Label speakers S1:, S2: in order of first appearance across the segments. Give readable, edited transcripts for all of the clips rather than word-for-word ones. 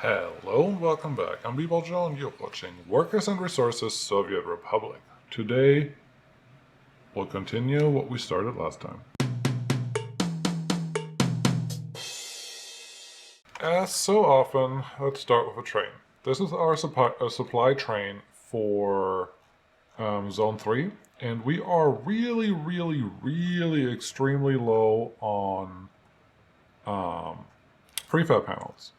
S1: Hello and welcome back. I'm B-Ball Joe and you're watching Workers and Resources Soviet Republic. Today, we'll continue what we started last time. As so often, let's start with a train. This is our supply train for Zone 3, and we are really extremely low on prefab panels.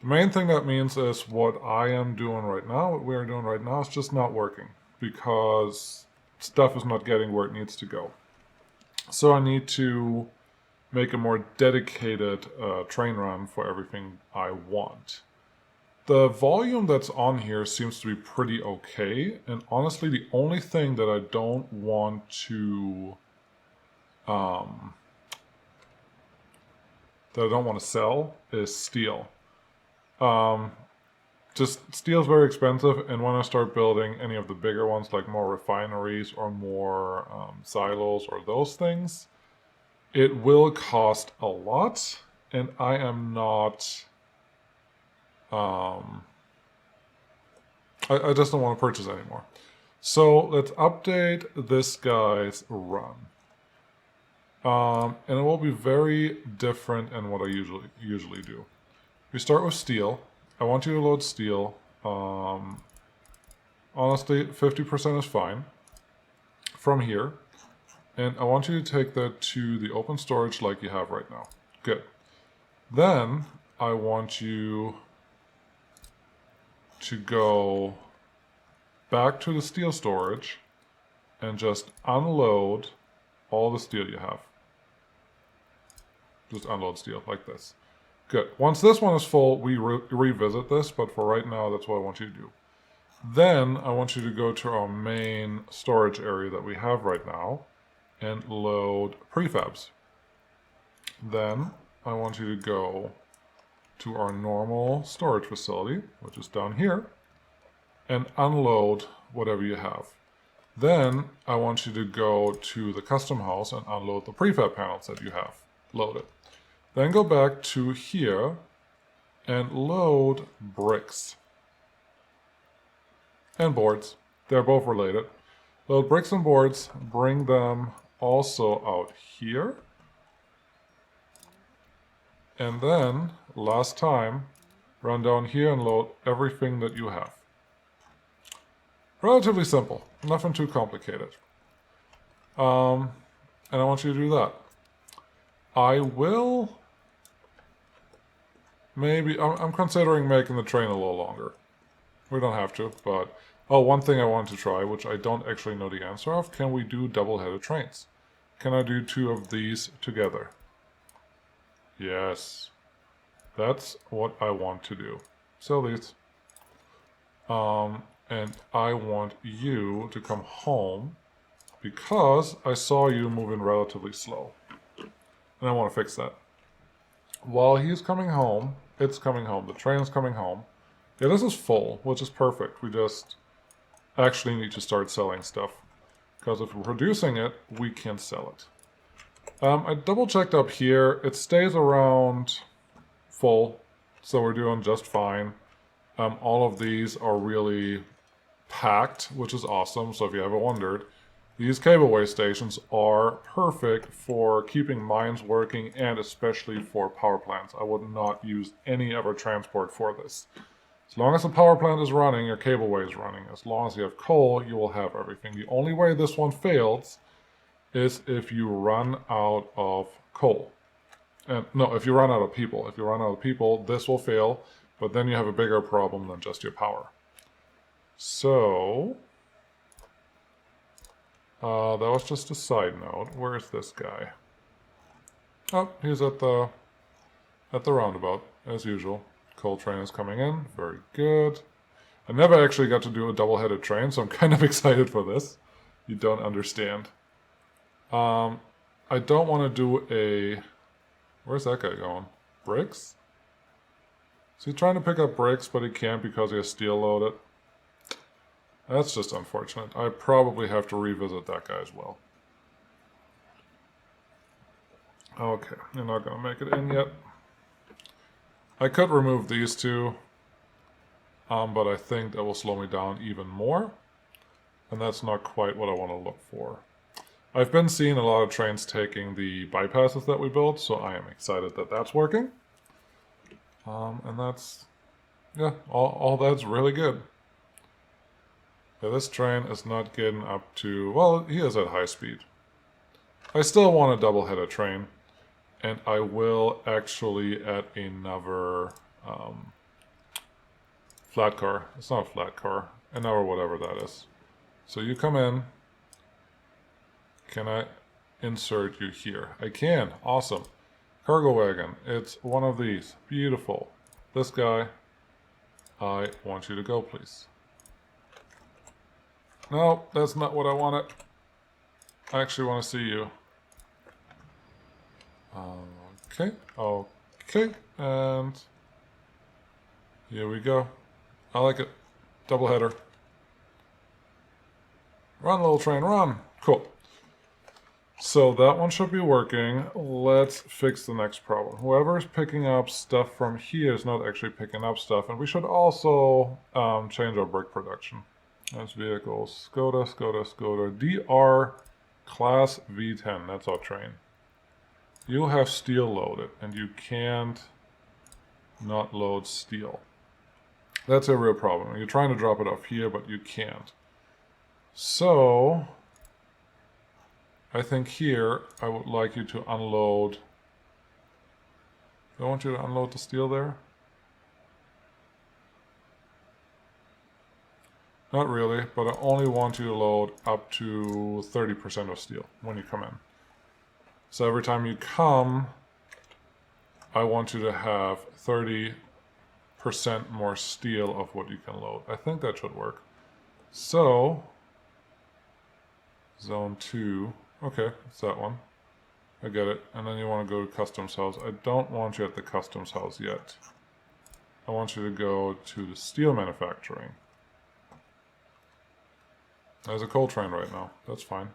S1: The main thing that means is what I am doing right now, what we are doing right now, is just not working because stuff is not getting where it needs to go. So I need to make a more dedicated train run for everything I want. The volume that's on here seems to be pretty okay, and honestly the only thing that I don't want to sell is steel. Just steel is very expensive, and when I start building any of the bigger ones, like more refineries or more silos or those things, it will cost a lot, and I am not. I just don't want to purchase anymore. So let's update this guy's run, and it will be very different than what I usually do. We start with steel. I want you to load steel. Honestly, 50% is fine from here. And I want you to take that to the open storage like you have right now. Good. Then I want you to go back to the steel storage and just unload all the steel you have. Just unload steel like this. Good. Once this one is full, we revisit this, but for right now, that's what I want you to do. Then I want you to go to our main storage area that we have right now and load prefabs. Then I want you to go to our normal storage facility, which is down here, and unload whatever you have. Then I want you to go to the custom house and unload the prefab panels that you have loaded. Then go back to here and load bricks and boards. They're both related. Load bricks and boards, bring them also out here. And then, last time, run down here and load everything that you have. Relatively simple, nothing too complicated. And I want you to do that. I will... Maybe, I'm considering making the train a little longer. We don't have to, but... Oh, one thing I wanted to try, which I don't actually know the answer of. Can we do double-headed trains? Can I do two of these together? Yes. That's what I want to do. Sell these. And I want you to come home because I saw you moving relatively slow. And I want to fix that. While he's coming home, it's coming home. The train's coming home. Yeah, this is full, which is perfect. We just actually need to start selling stuff. Because if we're producing it, we can sell it. I double-checked up here. It stays around full, so we're doing just fine. All of these are really packed, which is awesome. So if you haven't wondered, these cableway stations are perfect for keeping mines working and especially for power plants. I would not use any other transport for this. As long as the power plant is running, your cableway is running. As long as you have coal, you will have everything. The only way this one fails is if you run out of coal. And no, if you run out of people. If you run out of people, this will fail, but then you have a bigger problem than just your power. So, that was just a side note. Where is this guy? Oh, he's at the roundabout, as usual. Coal train is coming in. Very good. I never actually got to do a double-headed train, so I'm kind of excited for this. You don't understand. I don't want to do a... Where's that guy going? Bricks? Is he trying to pick up bricks, but he can't because he has steel loaded? That's just unfortunate. I probably have to revisit that guy as well. Okay, you're not going to make it in yet. I could remove these two, but I think that will slow me down even more. And that's not quite what I want to look for. I've been seeing a lot of trains taking the bypasses that we built, so I am excited that that's working. And that's, yeah, all that's really good. Yeah, this train is not getting up to, well, he is at high speed. I still want a double-header train, and I will actually add another flat car. It's not a flat car, another whatever that is. So you come in. Can I insert you here? I can. Awesome. Cargo wagon. It's one of these. Beautiful. This guy, I want you to go, please. No, that's not what I wanted. I actually want to see you. Okay. Okay. And here we go. I like it. Double header. Run, little train, run. Cool. So that one should be working. Let's fix the next problem. Whoever is picking up stuff from here is not actually picking up stuff. And we should also change our brick production. That's vehicles. Skoda, Skoda, Skoda. DR class V10. That's our train. You have steel loaded, and you can't not load steel. That's a real problem. You're trying to drop it off here, but you can't. So I think here I would like you to unload. I want you to unload the steel there. Not really, but I only want you to load up to 30% of steel when you come in. So every time you come, I want you to have 30% more steel of what you can load. I think that should work. So, zone 2. Okay, it's that one. I get it. And then you want to go to customs house. I don't want you at the customs house yet. I want you to go to the steel manufacturing. There's a coal train right now. That's fine.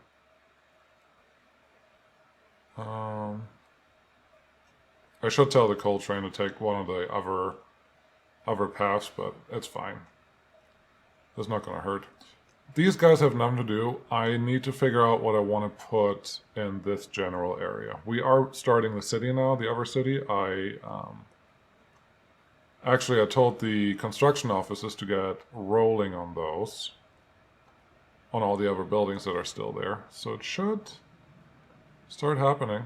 S1: I should tell the coal train to take one of the other paths, but it's fine. It's not going to hurt. These guys have nothing to do. I need to figure out what I want to put in this general area. We are starting the city now, the other city. Actually, I told the construction offices to get rolling on those, on all the other buildings that are still there. So it should start happening.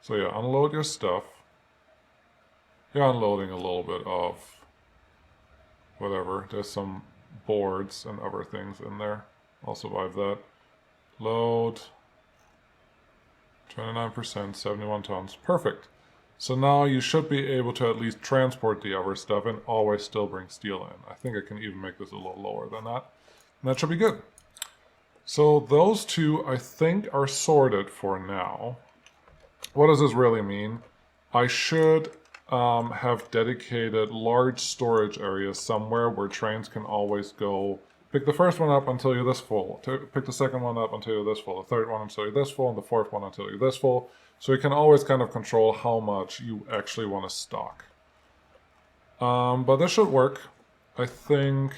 S1: So yeah, unload your stuff. You're unloading a little bit of whatever. There's some boards and other things in there. I'll survive that. Load. 29%, 71 tons. Perfect. So now you should be able to at least transport the other stuff and always still bring steel in. I think I can even make this a little lower than that. And that should be good. So those two, I think, are sorted for now. What does this really mean? I should have dedicated large storage areas somewhere where trains can always go pick the first one up until you're this full, pick the second one up until you're this full, the third one until you're this full, and the fourth one until you're this full. So you can always kind of control how much you actually want to stock. But this should work. I think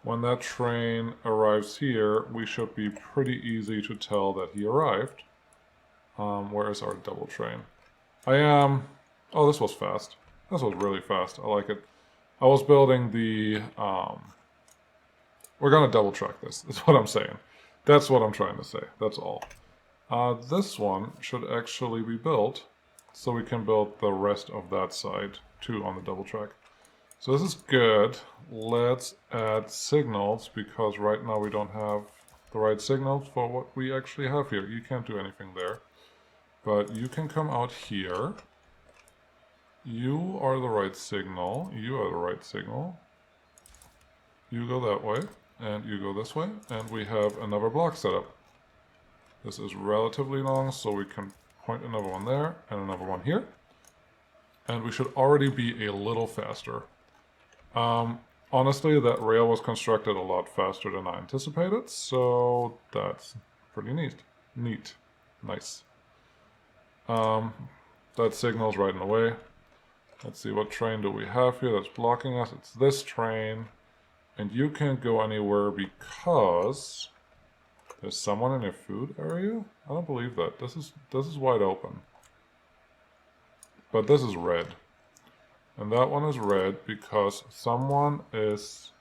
S1: when that train arrives here, we should be pretty easy to tell that he arrived. Where is our double train? Oh, this was fast. This was really fast. I like it. I was building the, we're going to double track this. That's what I'm saying. That's what I'm trying to say. That's all. This one should actually be built so we can build the rest of that side too on the double track. So this is good. Let's add signals because right now we don't have the right signals for what we actually have here. You can't do anything there. But you can come out here. You are the right signal. You are the right signal. You go that way, and you go this way, and we have another block set up. This is relatively long, so we can point another one there, and another one here. And we should already be a little faster. Honestly, that rail was constructed a lot faster than I anticipated, so that's pretty neat. Nice. That signal's right in the way. Let's see, what train do we have here that's blocking us? It's this train. And you can't go anywhere because there's someone in your food area? I don't believe that. This is wide open. But this is red. And that one is red because someone has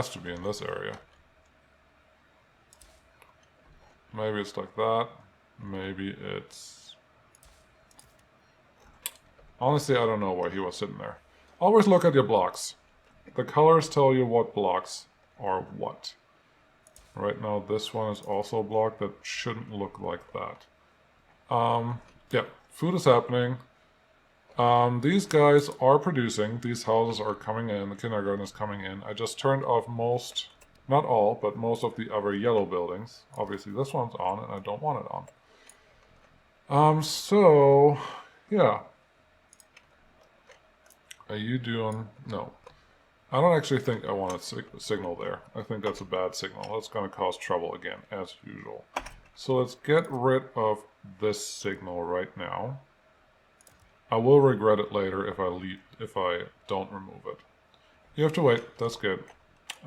S1: to be in this area. Maybe it's like that. Maybe it's... Honestly, I don't know why he was sitting there. Always look at your blocks. The colors tell you what blocks are what. Right now, this one is also a block that shouldn't look like that. Yeah, food is happening. These guys are producing. These houses are coming in. The kindergarten is coming in. I just turned off most, not all, but most of the other yellow buildings. Obviously, this one's on, and I don't want it on. So, yeah. Are you doing... No. I don't actually think I want a signal there. I think that's a bad signal. That's going to cause trouble again, as usual. So let's get rid of this signal right now. I will regret it later if I don't remove it. You have to wait. That's good.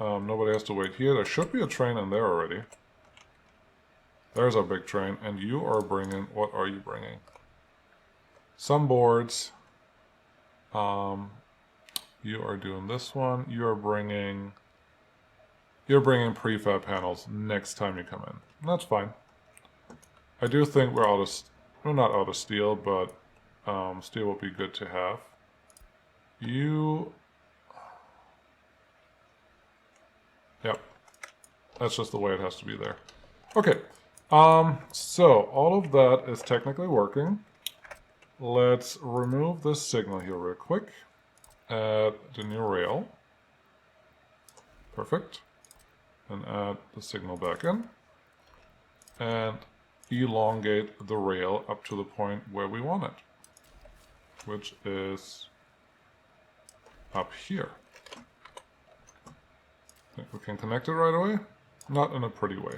S1: Nobody has to wait here. There should be a train in there already. There's our big train. And you are bringing... What are you bringing? Some boards. You are doing this one. You're bringing prefab panels next time you come in. That's fine. I do think we're not out of steel, but steel will be good to have. Yep. That's just the way it has to be there. Okay. So all of that is technically working. Let's remove this signal here real quick. Add the new rail. Perfect. And add the signal back in. And elongate the rail up to the point where we want it, which is up here. Think we can connect it right away? Not in a pretty way.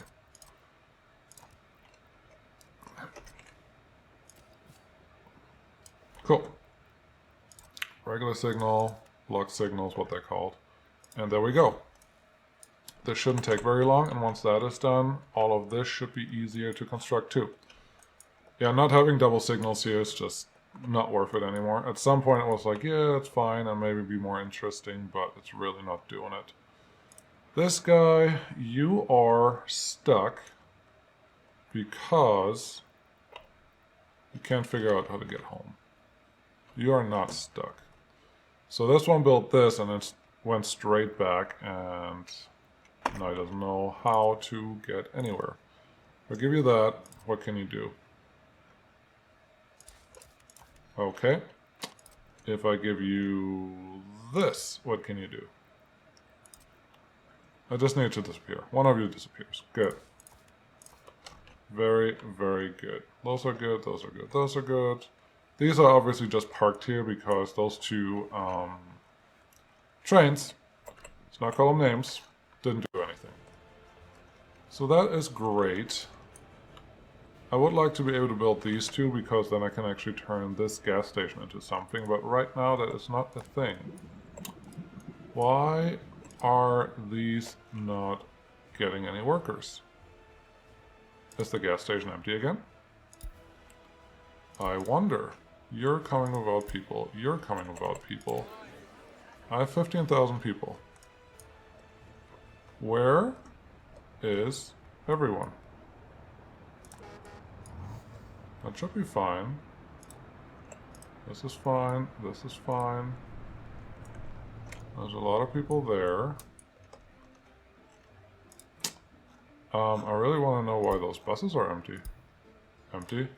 S1: Cool. Regular signal, block signals, what they're called. And there we go. This shouldn't take very long, and once that is done, all of this should be easier to construct too. Yeah, not having double signals here is just not worth it anymore. At some point it was like, yeah, it's fine, and maybe be more interesting, but it's really not doing it. This guy, you are stuck because you can't figure out how to get home. You are not stuck. So this one built this and it went straight back, and now he doesn't know how to get anywhere. I'll give you that. What can you do? Okay. If I give you this, what can you do? I just need it to disappear. One of you disappears. Good. Very, very good. Those are good, those are good, those are good. These are obviously just parked here because those two trains, let's not call them names, didn't do anything. So that is great. I would like to be able to build these two because then I can actually turn this gas station into something, but right now that is not the thing. Why are these not getting any workers? Is the gas station empty again? I wonder. You're coming without people. You're coming without people. I have 15,000 people. Where is everyone? That should be fine. This is fine. This is fine. There's a lot of people there. I really want to know why those buses are empty. Empty.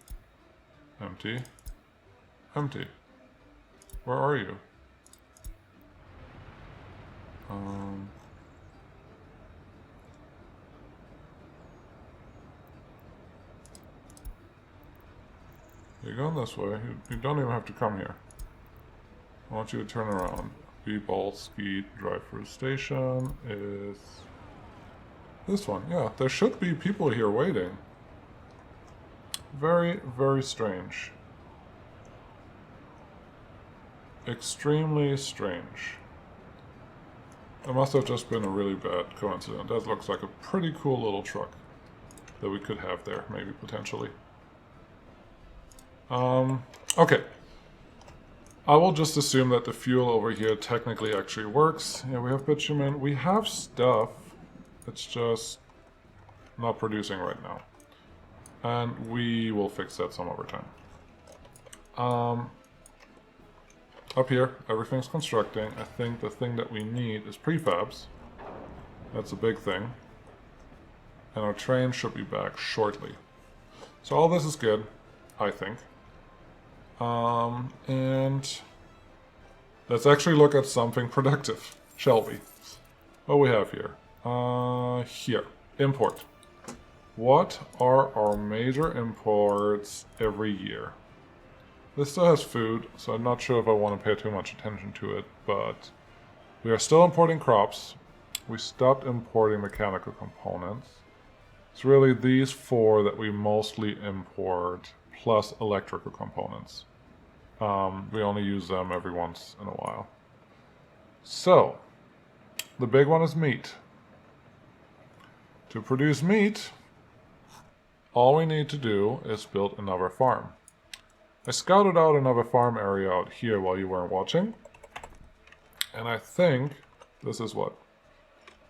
S1: Empty. Empty. Where are you? You're going this way. You don't even have to come here. I want you to turn around. B-Bolt Skeet drive-through station is this one. Yeah, there should be people here waiting. Very, very strange. extremely strange. It must have just been a really bad coincidence. That looks like a pretty cool little truck that we could have there, maybe, potentially. Okay. I will just assume that the fuel over here technically actually works. Yeah, we have bitumen. We have stuff. It's just not producing right now. And we will fix that some other time. Up here, everything's constructing. I think the thing that we need is prefabs. That's a big thing. And our train should be back shortly. So all this is good, I think. And let's actually look at something productive, shall we? What we have here? Here, import. What are our major imports every year? This still has food, so I'm not sure if I want to pay too much attention to it, but we are still importing crops. We stopped importing mechanical components. It's really these four that we mostly import, plus electrical components. We only use them every once in a while. So, the big one is meat. To produce meat, all we need to do is build another farm. I scouted out another farm area out here while you weren't watching. And I think this is what?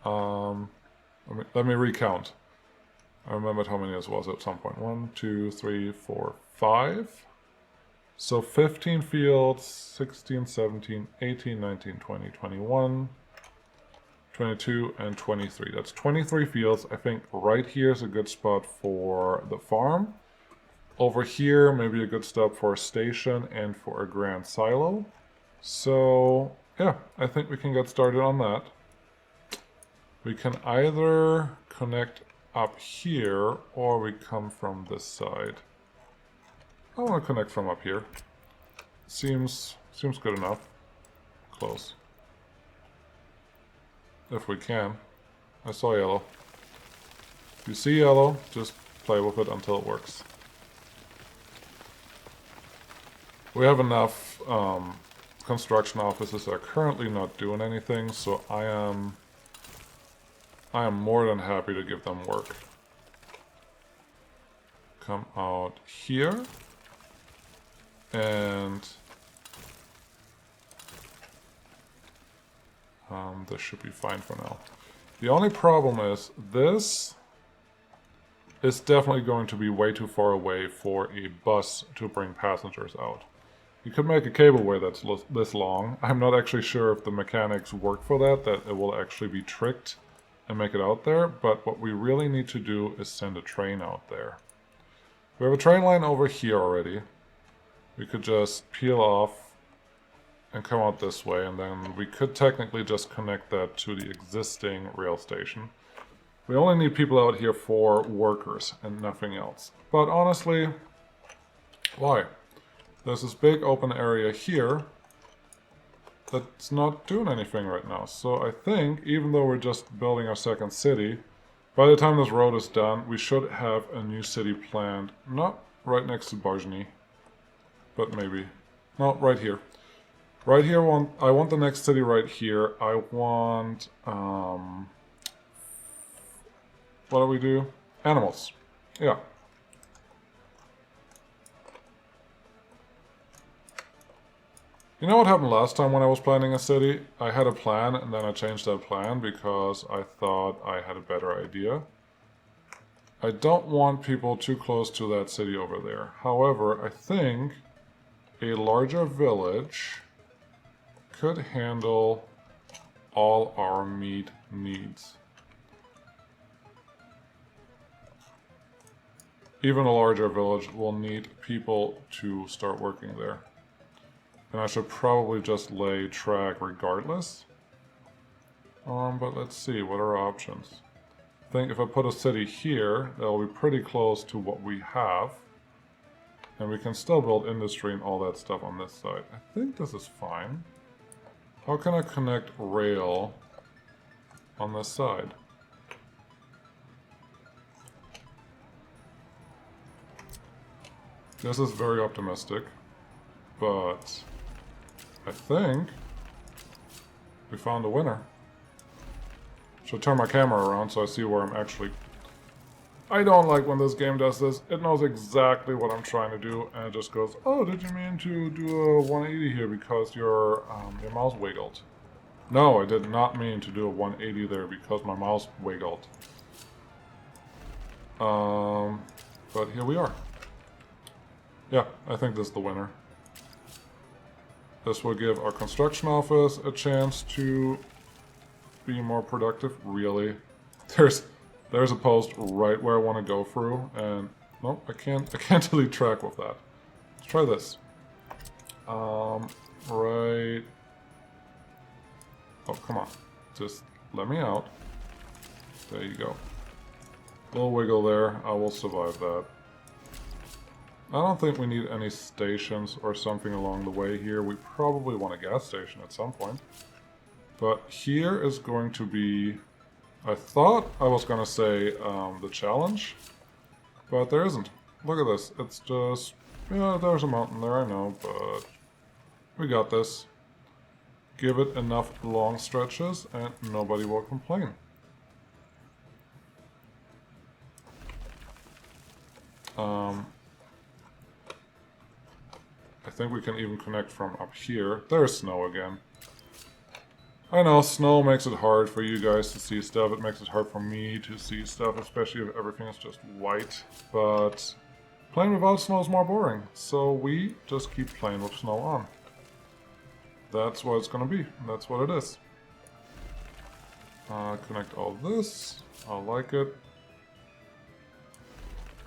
S1: Let me recount. I remembered how many this was at some point. 1, 2, 3, 4, 5. So 15 fields, 16, 17, 18, 19, 20, 21, 22, and 23. That's 23 fields. I think right here is a good spot for the farm. Over here, maybe a good stop for a station and for a grand silo. So, yeah, I think we can get started on that. We can either connect up here, or we come from this side. I want to connect from up here. Seems good enough. Close. If we can. I saw yellow. If you see yellow, just play with it until it works. We have enough construction offices that are currently not doing anything, so I am more than happy to give them work. Come out here. And this should be fine for now. The only problem is this is definitely going to be way too far away for a bus to bring passengers out. You could make a cableway that's this long. I'm not actually sure if the mechanics work for that it will actually be tricked and make it out there, but what we really need to do is send a train out there. We have a train line over here already. We could just peel off and come out this way, and then we could technically just connect that to the existing rail station. We only need people out here for workers and nothing else. But honestly, why? There's this big open area here that's not doing anything right now. So I think, even though we're just building our second city, by the time this road is done, we should have a new city planned. Not right next to Bargny, but maybe. No, right here. Right here, I want the next city right here. I want, what do we do? Animals. Yeah. You know what happened last time when I was planning a city? I had a plan and then I changed that plan because I thought I had a better idea. I don't want people too close to that city over there. However, I think a larger village could handle all our meat needs. Even a larger village will need people to start working there. And I should probably just lay track regardless. But let's see, what are our options? I think if I put a city here, that'll be pretty close to what we have. And we can still build industry and all that stuff on this side. I think this is fine. How can I connect rail on this side? This is very optimistic, but I think we found a winner. Should turn my camera around so I see where I'm actually... I don't like when this game does this. It knows exactly what I'm trying to do, and it just goes, oh, did you mean to do a 180 here because your mouse wiggled? No, I did not mean to do a 180 there because my mouse wiggled. But here we are. Yeah, I think this is the winner. This will give our construction office a chance to be more productive. Really? There's a post right where I want to go through, and nope, I can't delete track with that. Let's try this. Right. Oh, come on. Just let me out. There you go. Little wiggle there. I will survive that. I don't think we need any stations or something along the way here. We probably want a gas station at some point. But here is going to be... I thought I was going to say the challenge, but there isn't. Look at this. It's just... Yeah, there's a mountain there, I know, but we got this. Give it enough long stretches and nobody will complain. I think we can even connect from up here. There's snow again. I know, snow makes it hard for you guys to see stuff. It makes it hard for me to see stuff, especially if everything is just white. But playing without snow is more boring, so we just keep playing with snow on. That's what it's gonna be. That's what it is. Connect all this. I like it.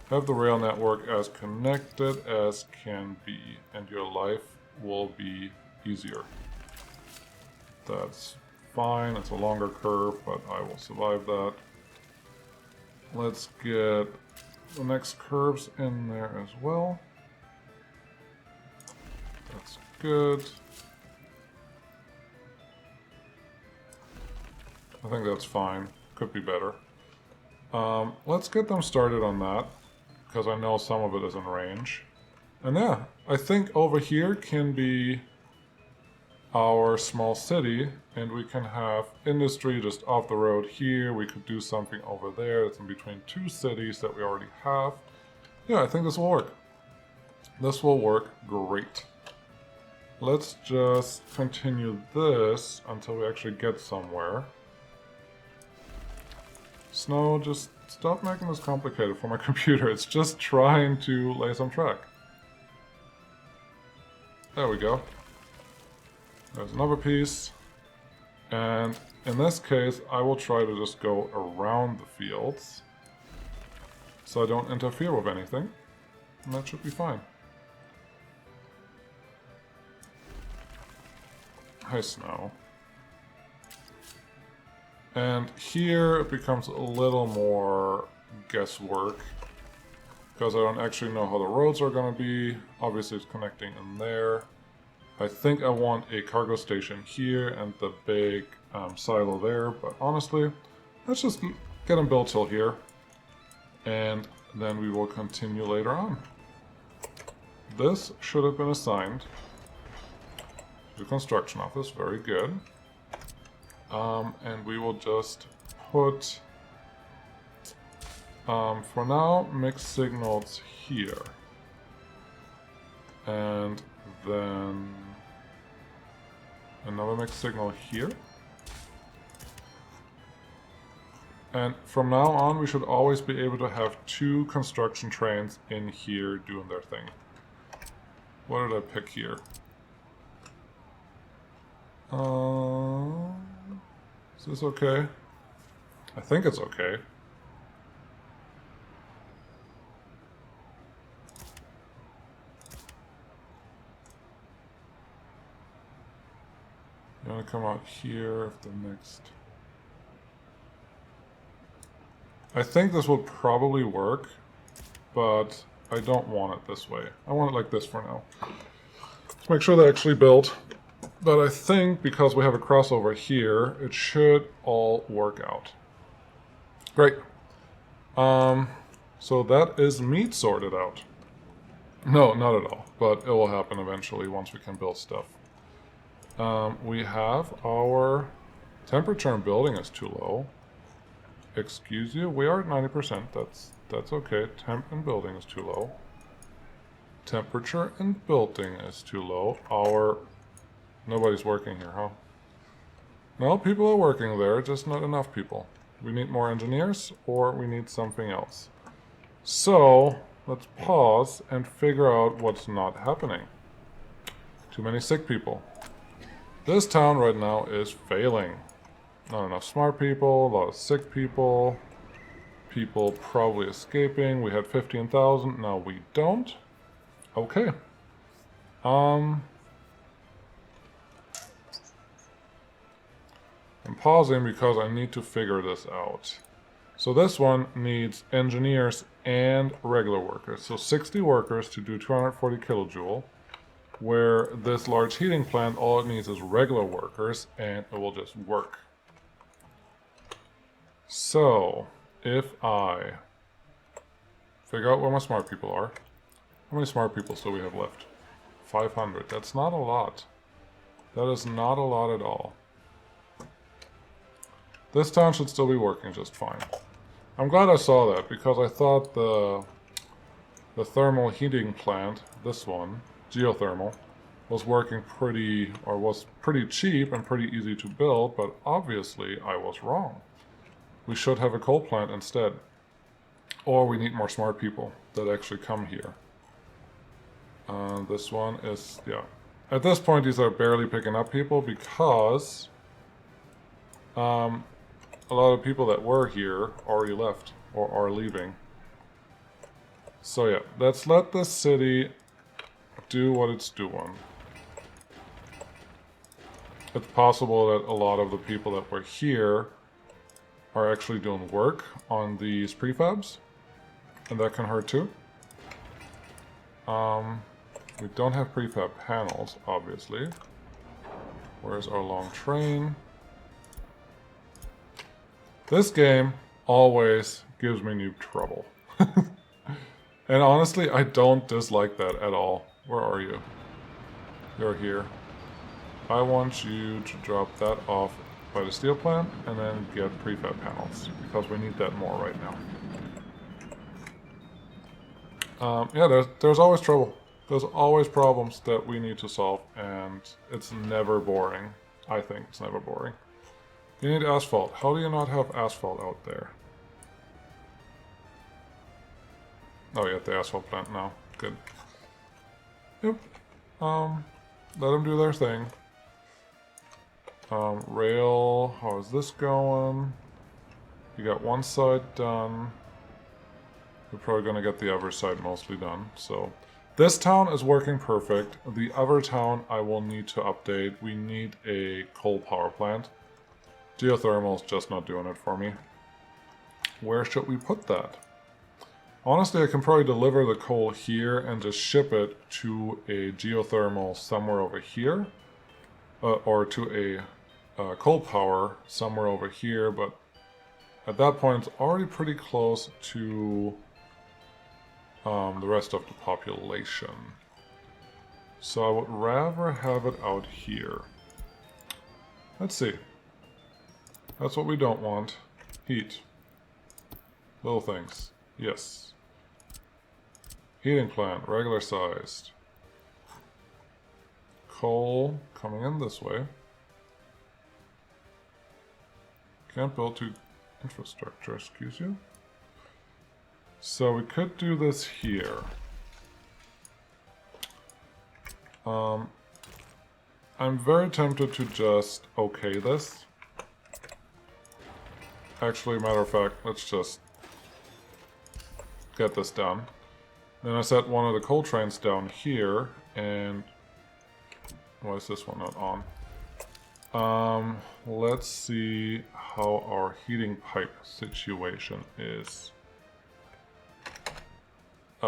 S1: Have the rail network as connected as can be, and your life will be easier. That's fine. It's a longer curve, but I will survive that. Let's get the next curves in there as well. That's good. I think that's fine. Could be better. Let's get them started on that, because I know some of it is in range. And yeah, I think over here can be our small city, and we can have industry just off the road here. We could do something over there. It's in between two cities that we already have. Yeah, I think this will work. This will work great. Let's just continue this until we actually get somewhere. Snow, just stop making this complicated for my computer. It's just trying to lay some track. There we go. There's another piece. And in this case, I will try to just go around the fields so I don't interfere with anything. And that should be fine. Hi, snow. And here it becomes a little more guesswork, because I don't actually know how the roads are going to be. Obviously it's connecting in there. I think I want a cargo station here and the big silo there, but honestly, let's just get them built till here, and then we will continue later on. This should have been assigned to the construction office, very good. And we will just put, for now, mixed signals here. And then another mixed signal here. And from now on, we should always be able to have two construction trains in here doing their thing. What did I pick here? Is this okay? I think it's okay. You want to come out here if the next... I think this will probably work, but I don't want it this way. I want it like this for now. Let's make sure they're actually built. But I think because we have a crossover here, it should all work out. Great. So that is meat sorted out. No, not at all. But it will happen eventually once we can build stuff. We have our temperature in building is too low. Excuse you, we are at 90%. That's okay. Temp in building is too low. Temperature in building is too low. Nobody's working here, huh? No, people are working there, just not enough people. We need more engineers, or we need something else. So, let's pause and figure out what's not happening. Too many sick people. This town right now is failing. Not enough smart people, a lot of sick people. People probably escaping. We had 15,000, now we don't. Okay. I'm pausing because I need to figure this out. So this one needs engineers and regular workers. So 60 workers to do 240 kilojoule. Where this large heating plant, all it needs is regular workers and it will just work. So, if I figure out where my smart people are, how many smart people still we have left? 500. That's not a lot. That is not a lot at all. This town should still be working just fine. I'm glad I saw that because I thought the thermal heating plant, this one, geothermal, was working was pretty cheap and pretty easy to build, but obviously I was wrong. We should have a coal plant instead. Or we need more smart people that actually come here. This one is, yeah. At this point, these are barely picking up people because a lot of people that were here already left or are leaving. So yeah, let's let the city do what it's doing. It's possible that a lot of the people that were here are actually doing work on these prefabs, and that can hurt too. We don't have prefab panels, obviously. Where's our long train? This game always gives me new trouble. And honestly, I don't dislike that at all. Where are you? You're here. I want you to drop that off by the steel plant and then get prefab panels because we need that more right now. Yeah, there's always trouble. There's always problems that we need to solve, and it's never boring. I think it's never boring. You need asphalt. How do you not have asphalt out there? Oh, yeah, the asphalt plant now. Good. Yep. Let them do their thing. Rail, how is this going? You got one side done. We're probably going to get the other side mostly done. So this town is working perfect. The other town I will need to update. We need a coal power plant. Geothermal is just not doing it for me. Where should we put that? Honestly, I can probably deliver the coal here and just ship it to a geothermal somewhere over here. Or to a coal power somewhere over here, but at that point it's already pretty close to the rest of the population. So I would rather have it out here. Let's see. That's what we don't want. Heat. Little things. Yes. Heating plant, regular sized. Coal coming in this way. Can't build to infrastructure, excuse you. So we could do this here. I'm very tempted to just okay this. Actually, matter of fact, let's just get this done. Then I set one of the coal trains down here, and why is this one not on? Let's see how our heating pipe situation is.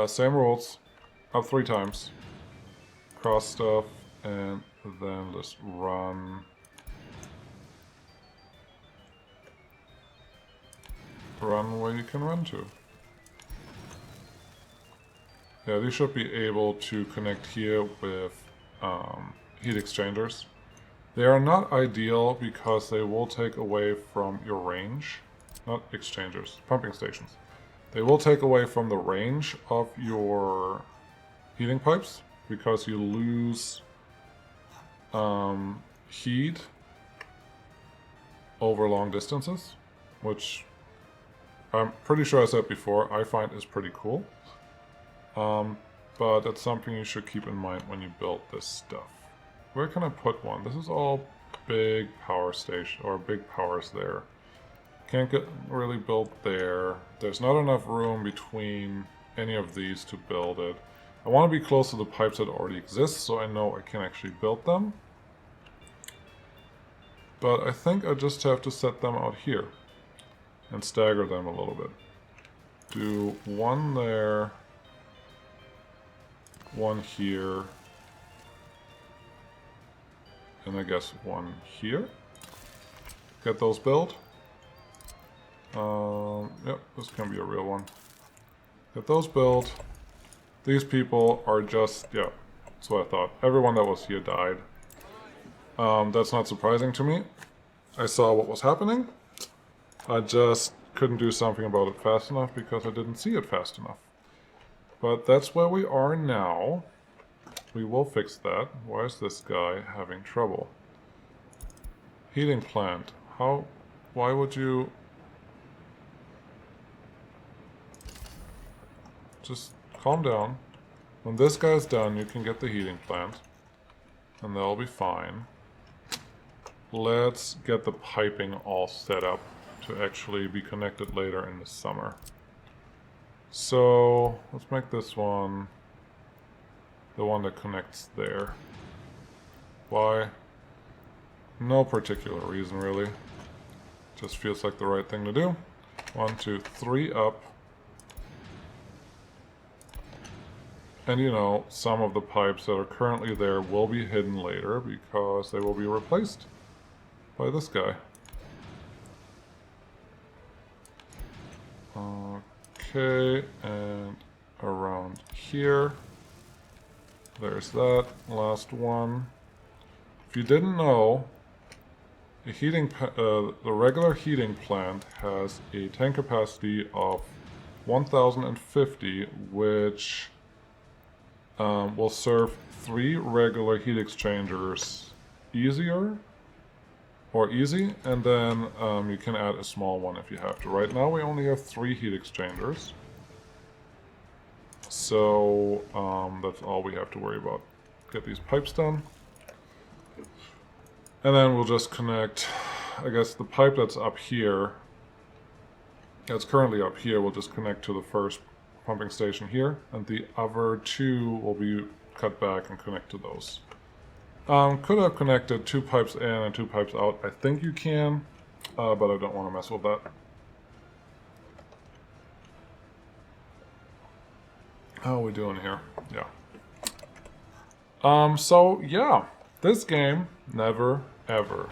S1: Same rules, up 3 times. Cross stuff, and then let's run. Run where you can run to. Yeah, these should be able to connect here with heat exchangers. They are not ideal because they will take away from your range. Not exchangers, pumping stations. They will take away from the range of your heating pipes because you lose heat over long distances, which I'm pretty sure I said before, I find is pretty cool. But that's something you should keep in mind when you build this stuff. Where can I put one? This is all big power station, or big powers there. Can't get really built there. There's not enough room between any of these to build it. I want to be close to the pipes that already exist, so I know I can actually build them. But I think I just have to set them out here and stagger them a little bit. Do one there, one here, and I guess one here. Get those built. Yep, this can be a real one. Get those built. These people are just, yeah, that's what I thought. Everyone that was here died. That's not surprising to me. I saw what was happening. I just couldn't do something about it fast enough because I didn't see it fast enough. But that's where we are now. We will fix that. Why is this guy having trouble? Heating plant. Why would you... Just calm down. When this guy's done, you can get the heating plant. And that'll be fine. Let's get the piping all set up to actually be connected later in the summer. So, let's make this one the one that connects there. Why? No particular reason, really. Just feels like the right thing to do. 1, 2, 3 up. And you know, some of the pipes that are currently there will be hidden later because they will be replaced by this guy. Okay, and around here. There's that last one. If you didn't know, the regular heating plant has a tank capacity of 1,050, which will serve 3 regular heat exchangers easy, and then you can add a small one if you have to. Right now we only have 3 heat exchangers, so that's all we have to worry about. Get these pipes done, and then we'll just connect, I guess the pipe that's up here, that's currently up here, will just connect to the first pumping station here, and the other 2 will be cut back and connect to those. Could have connected 2 pipes in and 2 pipes out. I think you can, but I don't want to mess with that. How are we doing here? Yeah. So yeah, this game never, ever.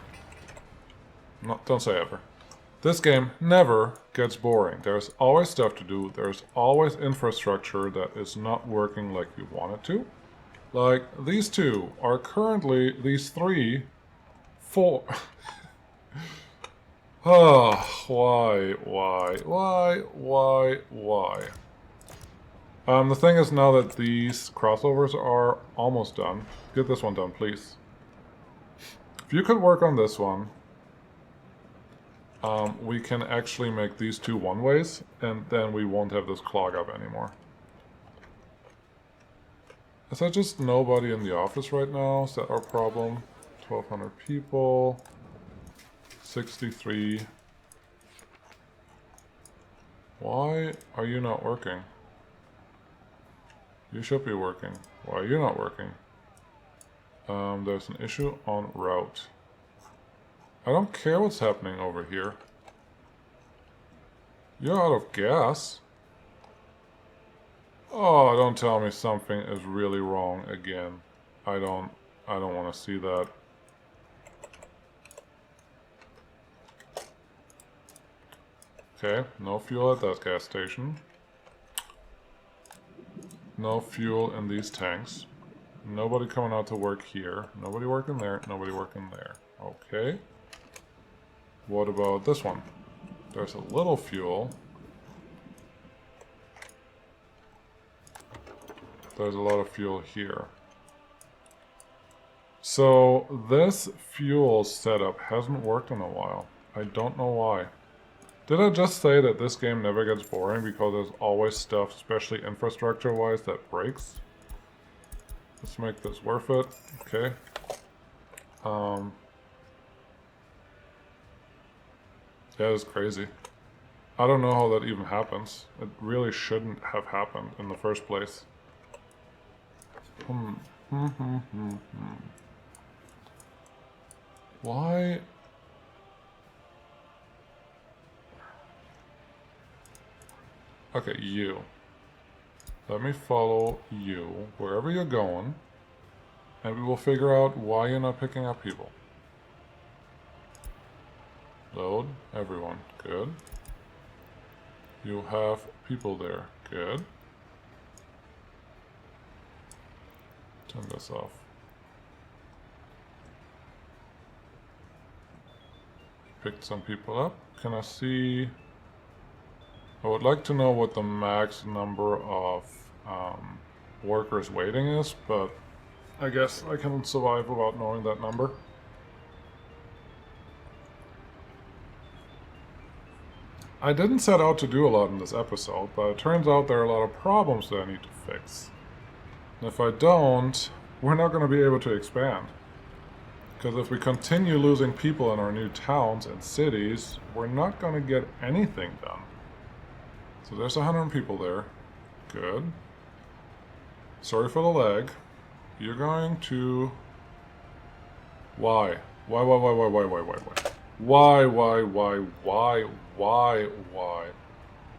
S1: No, don't say ever. This game never gets boring. There's always stuff to do. There's always infrastructure that is not working like you want it to. Like, these 2 are currently, these 3, 4. Why? The thing is now that these crossovers are almost done. Get this one done, please. If you could work on this one, we can actually make these 2 one-ways, and then we won't have this clog up anymore. Is that just nobody in the office right now? Is that our problem? 1,200 people. 63. Why are you not working? You should be working. Why are you not working? There's an issue on route. I don't care what's happening over here. You're out of gas. Oh, don't tell me something is really wrong again. I don't want to see that. Okay, no fuel at that gas station. No fuel in these tanks. Nobody coming out to work here. Nobody working there. Nobody working there. Okay. What about this one? There's a little fuel. There's a lot of fuel here. So this fuel setup hasn't worked in a while. I don't know why. Did I just say that this game never gets boring because there's always stuff, especially infrastructure-wise, that breaks? Let's make this worth it. Okay. Yeah, it's crazy. I don't know how that even happens. It really shouldn't have happened in the first place. Why? Okay, you. Let me follow you wherever you're going, and we will figure out why you're not picking up people. Load everyone. Good. You have people there. Good. Turn this off. Picked some people up. Can I see? I would like to know what the max number of workers waiting is, but I guess I can survive without knowing that number. I didn't set out to do a lot in this episode, but it turns out there are a lot of problems that I need to fix. And if I don't, we're not going to be able to expand. Because if we continue losing people in our new towns and cities, we're not going to get anything done. So there's 100 people there. Good. Sorry for the lag. You're going to... Why? Why?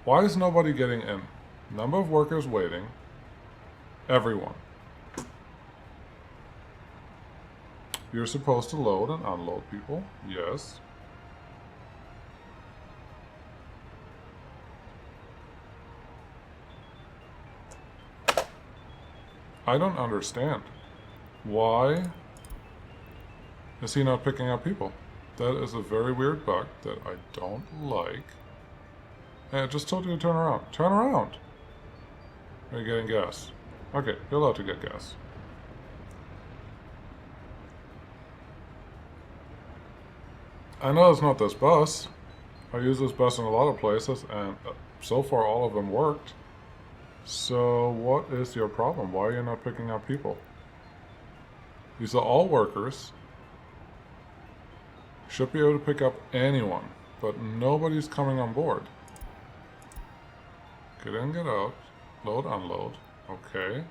S1: Why is nobody getting in? Number of workers waiting. Everyone. You're supposed to load and unload people. Yes. I don't understand. Why is he not picking up people? That is a very weird bug that I don't like. Hey, I just told you to turn around. Turn around! Are you getting gas? Okay, you're allowed to get gas. I know it's not this bus. I use this bus in a lot of places, and so far all of them worked. So what is your problem? Why are you not picking up people? These are all workers. Should be able to pick up anyone, but nobody's coming on board. Get in, get out. Load, unload. Okay.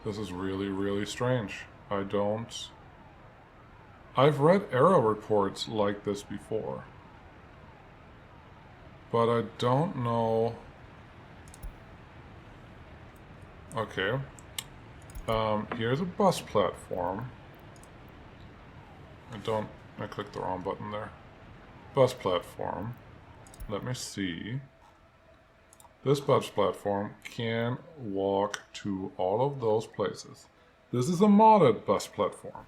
S1: This is really, really strange. I've read error reports like this before, but I don't know. Okay. Here's a bus platform. I clicked the wrong button there. Bus platform. Let me see. This bus platform can walk to all of those places. This is a modded bus platform.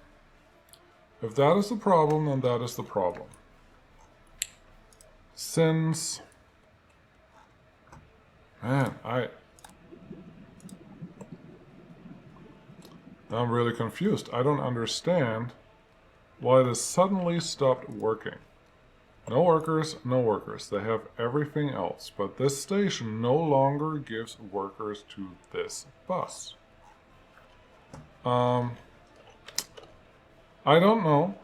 S1: If that is the problem, then that is the problem. Since... Man, I'm really confused. I don't understand why this suddenly stopped working. No workers, no workers. They have everything else, but this station no longer gives workers to this bus. I don't know,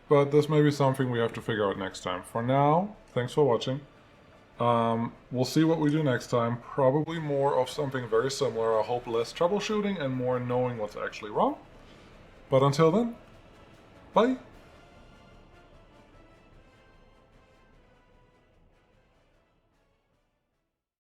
S1: but this may be something we have to figure out next time. For now, thanks for watching. We'll see what we do next time. Probably more of something very similar. I hope less troubleshooting and more knowing what's actually wrong. But until then, bye.